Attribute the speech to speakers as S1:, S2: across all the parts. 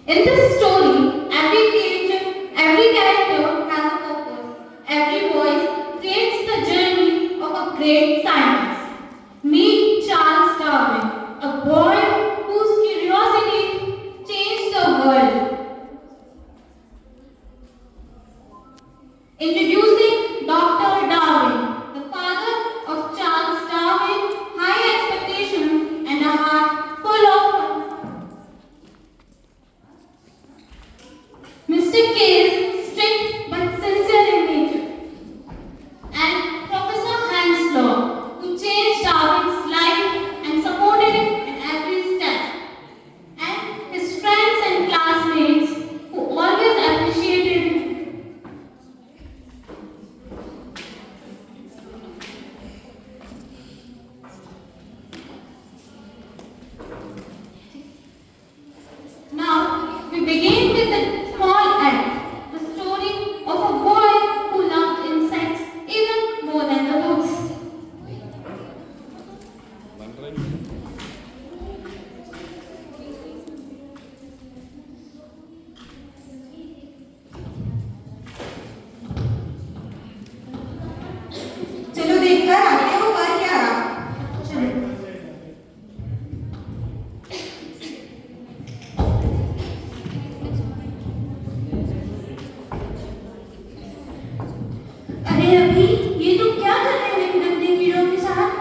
S1: In this story, every character has a purpose. Every voice creates the journey of a great scientist. Meet Charles Darwin, a boy whose curiosity changed the world. Introducing Dr. Darwin, the father of Charles Darwin, high expectations and a heart full of Mr. K is strict but sincere in nature. And Professor Hans Law, who changed Darwin's life and supported him in every step. And his friends and classmates who always appreciated him. Now, we begin with the small act, the story of a boy who loved insects even more than the books.
S2: चलो देखकर आते हो कर क्या रहा।
S1: अरे अभी ये तुम क्या कर रहे हो इन गंदे कीड़ों के साथ?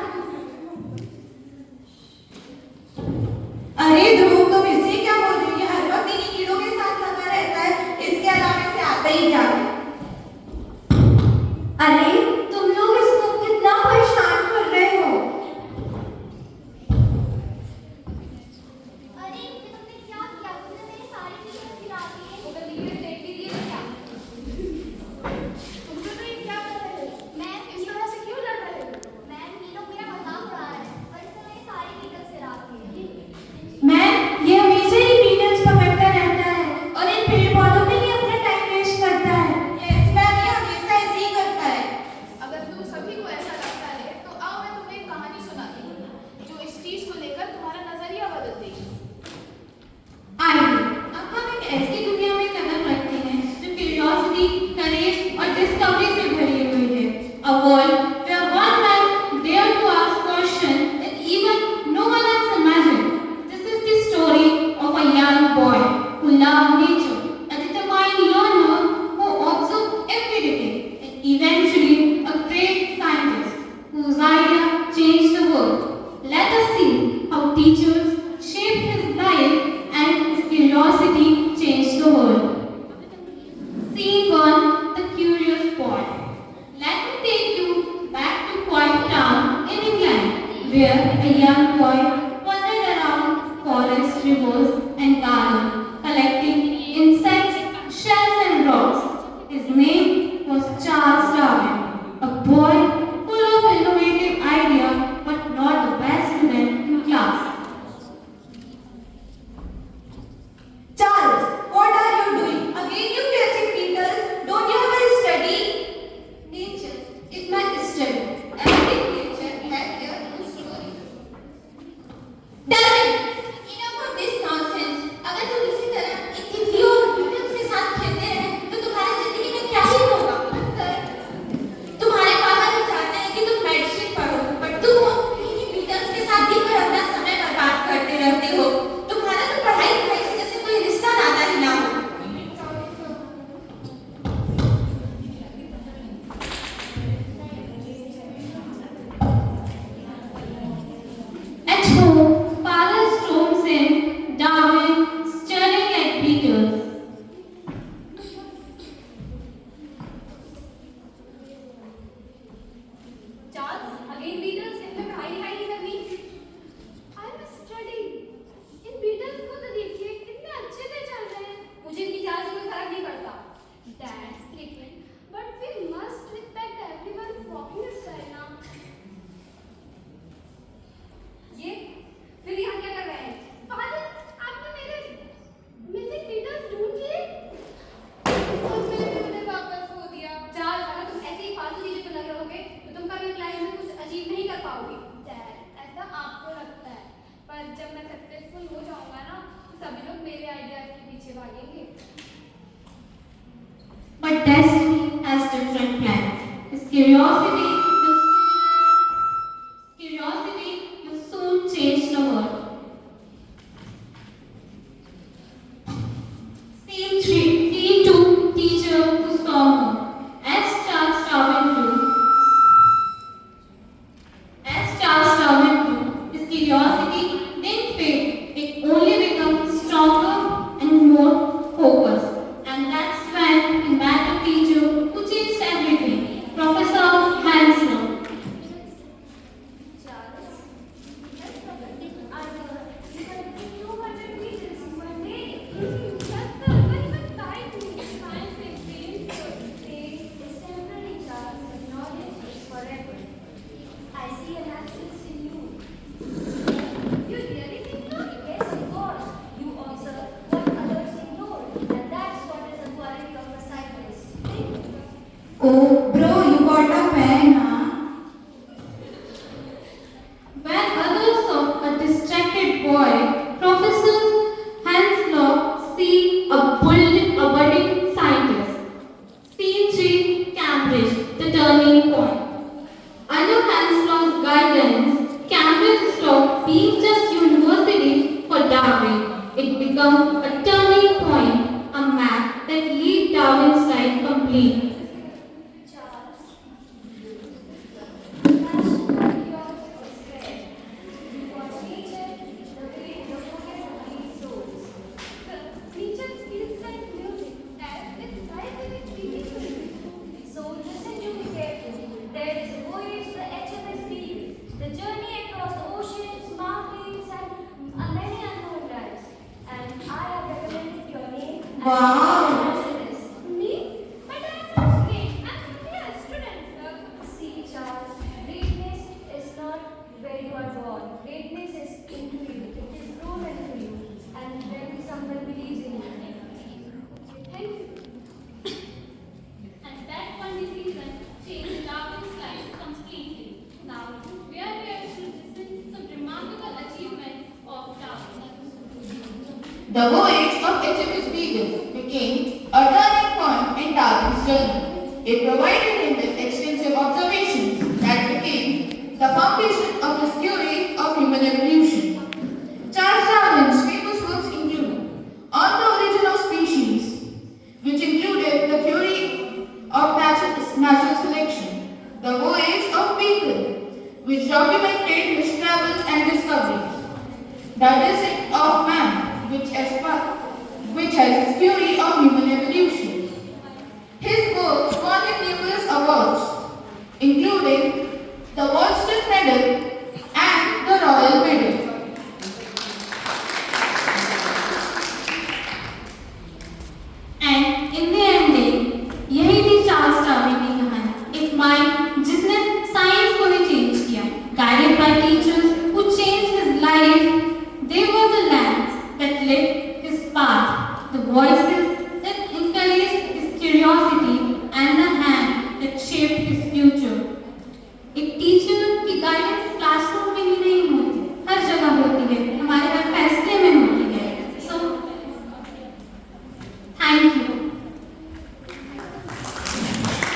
S2: अरे ध्रुव तुम इसे क्या बोल रही हो? ये हर वक्त इन्हीं कीड़ों के साथ लगा रहता है, इसके अलावा इसे आता ही क्या है?
S1: अरे तुम लोग इसको कितना परेशान कर रहे हो?
S3: अरे ये तुमने क्या किया? तुमने मेरी सारी चीजें गिरा दी है। वो गंदगी में फेंक भी दिए क्या? तुम तो ये क्या कर रहे हो? मैं इस तरह से क्यों लड़ रहे हो? मैं ये लोग मेरा मजाक उड़ा रहे हैं और इसने मेरी सारी नीडल्स गिरा दी है।
S1: मैं ये हमेशा ही बीटल्स पकड़ता रहता है और इन पेड़ पौधों में ही अपना टाइम वेस्ट करता है।
S2: यस मैम, ये हमेशा ऐसे ही करता है।
S4: अगर तुम सभी को ऐसा लगता है तो आओ मैं तुम्हें एक कहानी सुनाती हूँ जो इस चीज को लेकर तुम्हारा नजरिया बदल देगी।
S1: आइए अब हम एक ऐसी दुनिया में कदम रखते हैं जो क्यूरियोसिटी, करेज और डिस्कवरी से भरी हुई है। A world where one man dare to ask questions that even no one else imagined. This is the story of a young boy who loved nature, a determined learner who observed every detail, and eventually a great scientist whose idea changed the world. Let us see how teachers shaped his life and his curiosity changed the world. Scene 1, The Curious Boy. Let me take you back to quiet town in England, where a young boy wandered around forests, rivers, and gardens, collecting insects, shells, and rocks. His name was Charles Darwin, a boy full of innovative ideas, but not the best student in class.
S2: Charles, what are you doing? Again you catching beetles? Don't you ever study?
S1: Nature is my study. Every creature has their own story.
S2: Darwin, enough of this nonsense. अगर तुम इसी तरह इन तितलियों और beetles के साथ खेलते रहे तो तुम्हारी जिंदगी में क्या ही होगा? तुम्हारे पापा तो चाहते हैं कि तुम मेडिसिन पढ़ो, पर तुम इन्हीं beetles के साथ दिन भर अपना समय बर्बाद करते रहते हो। तुम्हारा तो पढ़ाई लिखाई से जैसे कोई रिश्ता नाता ही ना हो।
S1: At home, father storms in, Darwin staring at beetles.
S3: Charles, again beetles, इनमें पढ़ाई लिखाई नहीं करनी। I am study. इन बीटल्स को तो देखिए कितने अच्छे से चल रहे हैं। मुझे इनकी चाल से कोई फर्क नहीं पड़ता। That's different, but we must respect everyone's walking style ना। ये फिर यहाँ क्या कर रहे हैं? फादर, आपने मेरे मिसिंग बीटल्स ढूंढ लिए और मैंने वापस खो दिया। चार्ल्स, अगर तुम ऐसे ही फालतू चीजों पर लगे रहोगे तो तुम कभी लाइफ में कुछ अचीव नहीं कर पाओगे। डैड, ऐसा आपको लगता है, पर जब मैं सक्सेसफुल हो जाऊंगा ना तो सभी लोग मेरे आइडियाज के पीछे पीछे भागेंगे।
S1: But destiny has different plans. His curiosity will soon change the world. Scene 2, teacher who saw her. As Charles Darwin grew, his curiosity didn't fade. It only became stronger and more focused. And that's when he met a teacher who changed everything, Professor Hanslow.
S3: Charles, I heard you can do 200 meters in one day. That's the ultimate time. Science explains the day is temporary, Charles, and knowledge is forever. I see an absence in you. You really think so? Yes, of course. You observe what others ignore, and that's what is the quality of a scientist.
S2: Oh, bro, you got a pen, huh?
S1: When others saw a distracted boy, Professor Hanslow see a budding scientist. Scene 3, Cambridge, the turning point. Under Hanslow's guidance, Cambridge stopped being just university for Darwin. It became a turning point, a map that lead Darwin's life complete.
S3: Charles, passion of yours was red. You watch nature, the way the pocket of these souls. The nature feels like music, and it's life in its beautiful. So listen to me carefully. There is a voyage to the HMS Beagle, the journey across the oceans, mountains, and many unknown lands. And I have recommended your name as
S2: Wow.
S3: me? But I'm not great. I'm only a student. See, Charles, greatness is not where you are born. Greatness is into you. It is proven to you. And when someone believes in you. Thank you.
S1: And that one decision changed Darwin's life completely. Now, we are here to listen some remarkable achievements of Darwin.
S5: The voyage of HMS Beagle became a turning point in Darwin's journey. It provided him with extensive observations that became the foundation of his theory of human evolution. Charles Darwin's famous works include On the Origin of Species, which included the theory of natural selection, The Voyage of Beagle, which documented his travels and discoveries, The Descent of Man, which has his theory of human evolution. His works won him numerous awards, including the Wollaston Medal and the Royal Medal.
S1: And in the ending, यही थी Charles Darwin की कहानी. एक mind जिसने science को ही change किया. Guided by teachers who changed his life, they were the lamps that lit his path, the voices that encouraged his curiosity, and the hand that shaped his future. एक teacher की guidance classroom में ही नहीं होती, हर जगह होती है, हमारे हर फैसले में होती है. So, thank you.